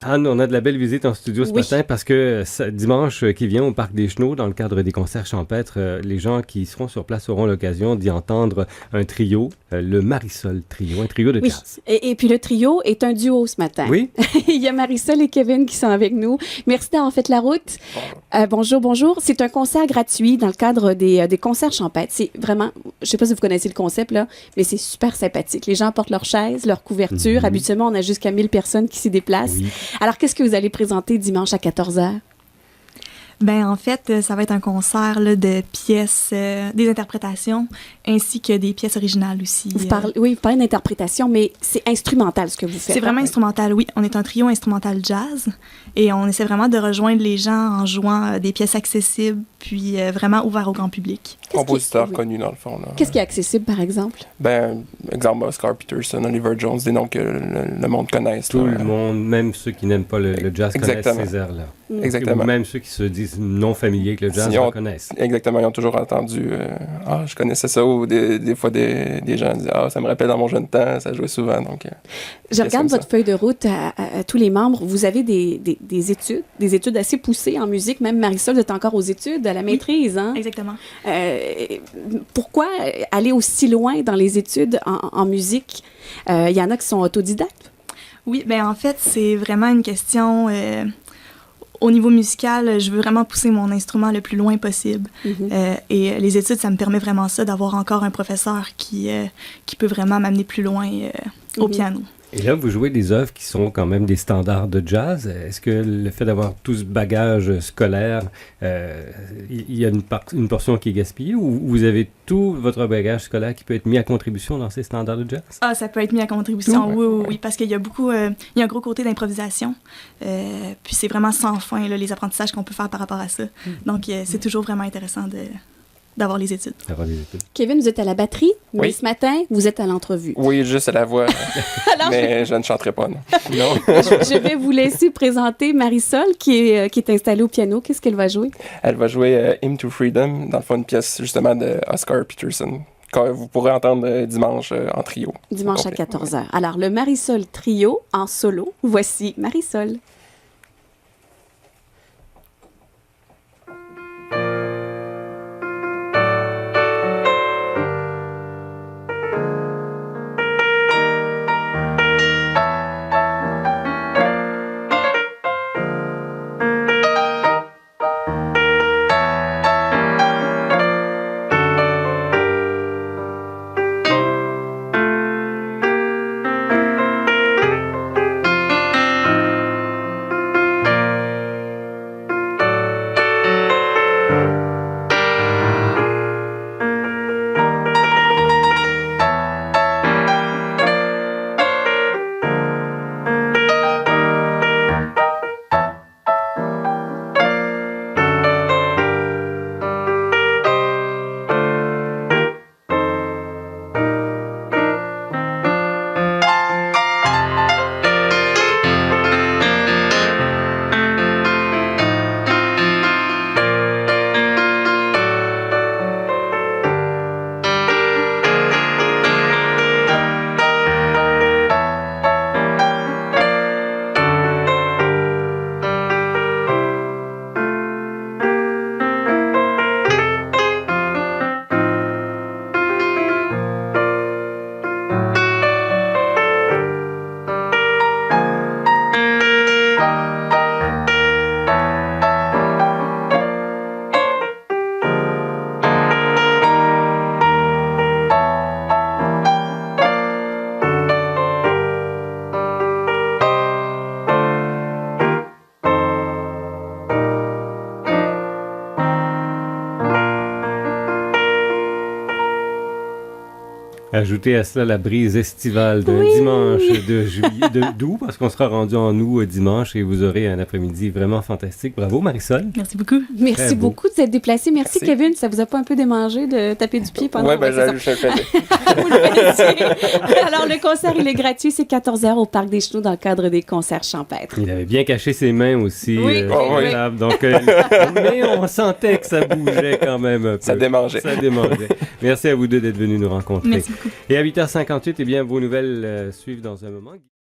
Anne, on a de la belle visite en studio ce matin parce que dimanche qui vient au Parc des Chenaux, dans le cadre des concerts champêtres, les gens qui seront sur place auront l'occasion d'y entendre un trio, le Marisol Trio, un trio de jazz. Et puis le trio est un duo ce matin. Oui. Il y a Marisol et Kevin qui sont avec nous. Merci d'avoir fait la route. Bonjour. C'est un concert gratuit dans le cadre des concerts champêtres. C'est vraiment, je ne sais pas si vous connaissez le concept, là, mais c'est super sympathique. Les gens apportent leurs chaises, leurs couvertures. Habituellement, on a jusqu'à 1000 personnes qui s'y déplacent. Oui. Alors, qu'est-ce que vous allez présenter dimanche à 14h? Ben en fait, ça va être un concert là, de pièces, des interprétations, ainsi que des pièces originales aussi. Vous parlez d'interprétation, mais c'est instrumental ce que vous faites. C'est vraiment instrumental, oui. On est un trio instrumental jazz et on essaie vraiment de rejoindre les gens en jouant des pièces accessibles, puis vraiment ouvertes au grand public. Compositeur connu dans le fond. Là. Qu'est-ce qui est accessible, par exemple? Ben, exemple, Oscar Peterson, Oliver Jones, des noms que le monde connaisse. Tout le monde, même ceux qui n'aiment pas le jazz, connaissent ces airs-là. Exactement. Même ceux qui se disent non familiers avec le jazz en connaissent. Exactement, ils ont toujours entendu je connaissais ça, ou des fois des gens disent ça me rappelle dans mon jeune temps, ça jouait souvent. Donc, je regarde votre feuille de route à tous les membres. Vous avez des études assez poussées en musique. Même Marisol, vous êtes encore aux études, à la maîtrise. Hein? Exactement. Pourquoi aller aussi loin dans les études en musique? Il y en a qui sont autodidactes. Oui, bien en fait, c'est vraiment une question... Au niveau musical, je veux vraiment pousser mon instrument le plus loin possible. Et les études, ça me permet vraiment ça, d'avoir encore un professeur qui peut vraiment m'amener plus loin au piano. Et là, vous jouez des œuvres qui sont quand même des standards de jazz. Est-ce que le fait d'avoir tout ce bagage scolaire, il y a une portion qui est gaspillée, ou vous avez tout votre bagage scolaire qui peut être mis à contribution dans ces standards de jazz? Ah, ça peut être mis à contribution, oui, parce qu'il y a beaucoup, il y a un gros côté d'improvisation. Puis c'est vraiment sans fin, là, les apprentissages qu'on peut faire par rapport à ça. Donc, c'est toujours vraiment intéressant d'avoir les études. Kevin, vous êtes à la batterie, mais ce matin, vous êtes à l'entrevue. Oui, juste à la voix, mais je ne chanterai pas, non. Je vais vous laisser présenter Marisol, qui est installée au piano. Qu'est-ce qu'elle va jouer? Elle va jouer Hymn to Freedom, dans le fond, une pièce justement de Oscar Peterson, que vous pourrez entendre dimanche en trio. Dimanche à 14h. Alors, le Marisol Trio en solo. Voici Marisol. Ajouter à cela la brise estivale d'un dimanche de juillet, d'août, parce qu'on sera rendu en août dimanche et vous aurez un après-midi vraiment fantastique. Bravo, Marisol. Merci beaucoup. Merci beaucoup de s'être déplacé. Merci, Kevin. Ça vous a pas un peu démangé de taper du pied pendant... Oui, ben je le fais. Vous le faisiez. Alors, le concert, il est gratuit. C'est 14h au Parc des Chenaux dans le cadre des concerts champêtres. Il avait bien caché ses mains aussi. Oui. Donc, mais on sentait que ça bougeait quand même un peu. Ça démangeait. Merci à vous deux d'être venus nous rencontrer. Merci beaucoup. Et à 8h58, eh bien, vos nouvelles suivent dans un moment.